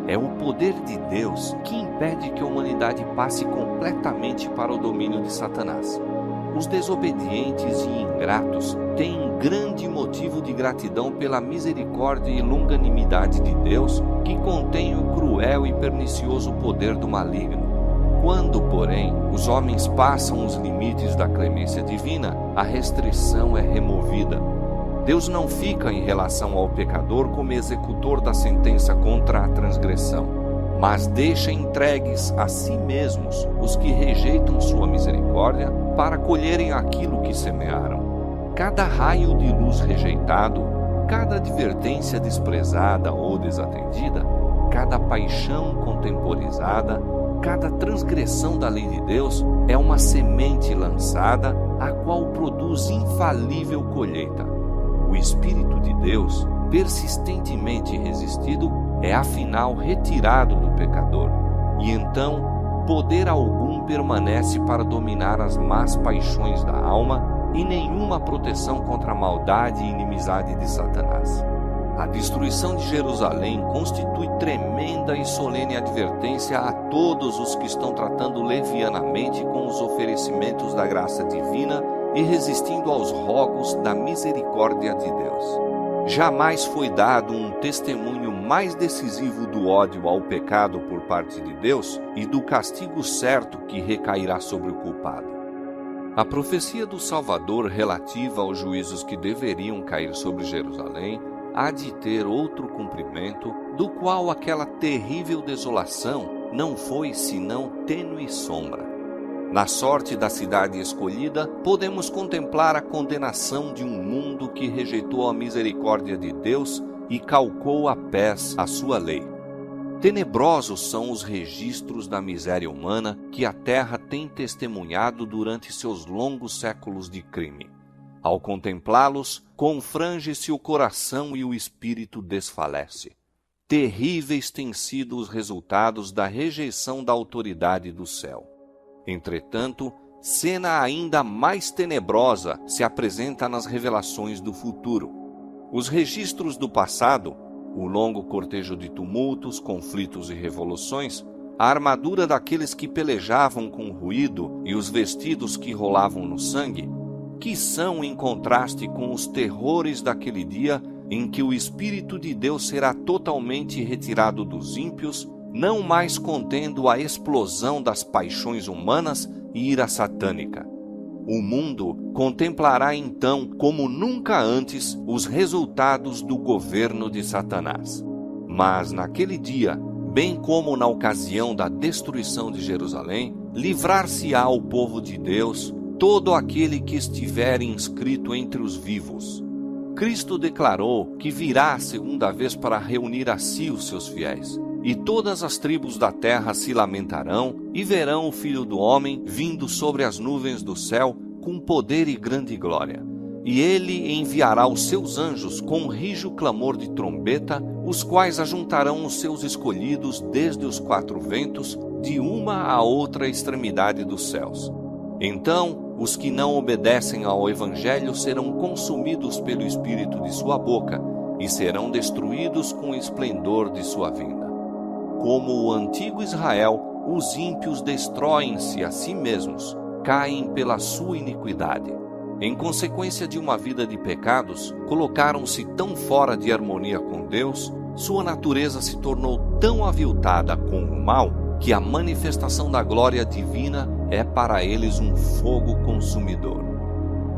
É o poder de Deus que impede que a humanidade passe completamente para o domínio de Satanás. Os desobedientes e ingratos têm grande motivo de gratidão pela misericórdia e longanimidade de Deus, que contém o cruel e pernicioso poder do maligno. Quando, porém, os homens passam os limites da clemência divina, a restrição é removida. Deus não fica em relação ao pecador como executor da sentença contra a transgressão, mas deixa entregues a si mesmos os que rejeitam sua misericórdia para colherem aquilo que semearam. Cada raio de luz rejeitado, cada advertência desprezada ou desatendida, cada paixão contemporizada, cada transgressão da lei de Deus é uma semente lançada, a qual produz infalível colheita. O Espírito de Deus, persistentemente resistido, é afinal retirado do pecador, e então poder algum permanece para dominar as más paixões da alma e nenhuma proteção contra a maldade e inimizade de Satanás. A destruição de Jerusalém constitui tremenda e solene advertência a todos os que estão tratando levianamente com os oferecimentos da graça divina e resistindo aos rogos da misericórdia de Deus. Jamais foi dado um testemunho mais decisivo do ódio ao pecado por parte de Deus e do castigo certo que recairá sobre o culpado. A profecia do Salvador relativa aos juízos que deveriam cair sobre Jerusalém há de ter outro cumprimento, do qual aquela terrível desolação não foi senão tênue sombra. Na sorte da cidade escolhida, podemos contemplar a condenação de um mundo que rejeitou a misericórdia de Deus e calcou a pés a sua lei. Tenebrosos são os registros da miséria humana que a terra tem testemunhado durante seus longos séculos de crime. Ao contemplá-los, confrange-se o coração e o espírito desfalece. Terríveis têm sido os resultados da rejeição da autoridade do céu. Entretanto, cena ainda mais tenebrosa se apresenta nas revelações do futuro. Os registros do passado, o longo cortejo de tumultos, conflitos e revoluções, a armadura daqueles que pelejavam com ruído e os vestidos que rolavam no sangue, que são em contraste com os terrores daquele dia em que o Espírito de Deus será totalmente retirado dos ímpios, não mais contendo a explosão das paixões humanas e ira satânica. O mundo contemplará então, como nunca antes, os resultados do governo de Satanás. Mas naquele dia, bem como na ocasião da destruição de Jerusalém, livrar-se-á o povo de Deus, todo aquele que estiver inscrito entre os vivos. Cristo declarou que virá a segunda vez para reunir a si os seus fiéis. E todas as tribos da terra se lamentarão e verão o Filho do Homem vindo sobre as nuvens do céu com poder e grande glória. E ele enviará os seus anjos com rijo clamor de trombeta, os quais ajuntarão os seus escolhidos desde os quatro ventos, de uma a outra extremidade dos céus. Então, os que não obedecem ao Evangelho serão consumidos pelo Espírito de sua boca e serão destruídos com o esplendor de sua vinda. Como o antigo Israel, os ímpios destroem-se a si mesmos, caem pela sua iniquidade. Em consequência de uma vida de pecados, colocaram-se tão fora de harmonia com Deus, sua natureza se tornou tão aviltada com o mal, que a manifestação da glória divina é para eles um fogo consumidor.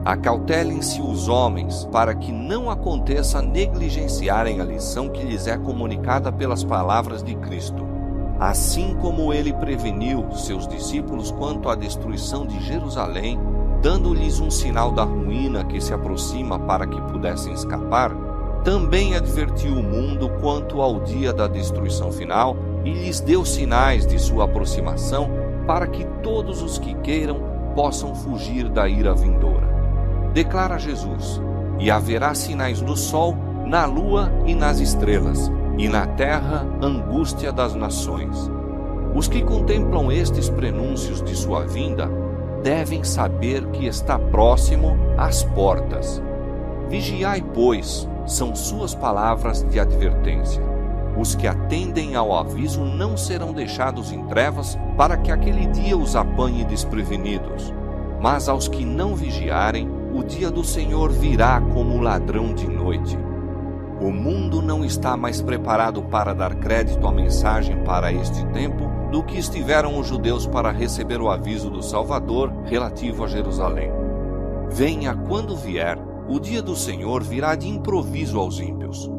Acautelem-se os homens, para que não aconteça negligenciarem a lição que lhes é comunicada pelas palavras de Cristo. Assim como ele preveniu seus discípulos quanto à destruição de Jerusalém, dando-lhes um sinal da ruína que se aproxima para que pudessem escapar, também advertiu o mundo quanto ao dia da destruição final e lhes deu sinais de sua aproximação para que todos os que queiram possam fugir da ira vindoura. Declara Jesus: e haverá sinais no sol, na lua e nas estrelas, e na terra angústia das nações. Os que contemplam estes prenúncios de sua vinda devem saber que está próximo às portas. Vigiai, pois, são suas palavras de advertência. Os que atendem ao aviso não serão deixados em trevas para que aquele dia os apanhe desprevenidos. Mas aos que não vigiarem, o dia do Senhor virá como ladrão de noite. O mundo não está mais preparado para dar crédito à mensagem para este tempo do que estiveram os judeus para receber o aviso do Salvador relativo a Jerusalém. Venha quando vier, o dia do Senhor virá de improviso aos ímpios,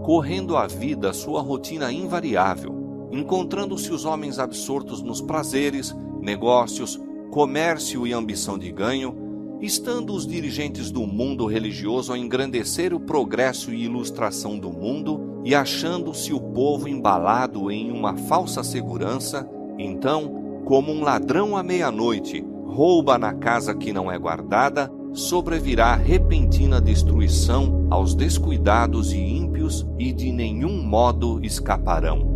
correndo a vida sua rotina invariável, encontrando-se os homens absortos nos prazeres, negócios, comércio e ambição de ganho, estando os dirigentes do mundo religioso a engrandecer o progresso e ilustração do mundo e achando-se o povo embalado em uma falsa segurança, então, como um ladrão à meia-noite rouba na casa que não é guardada, sobrevirá repentina destruição aos descuidados e ímpios e de nenhum modo escaparão.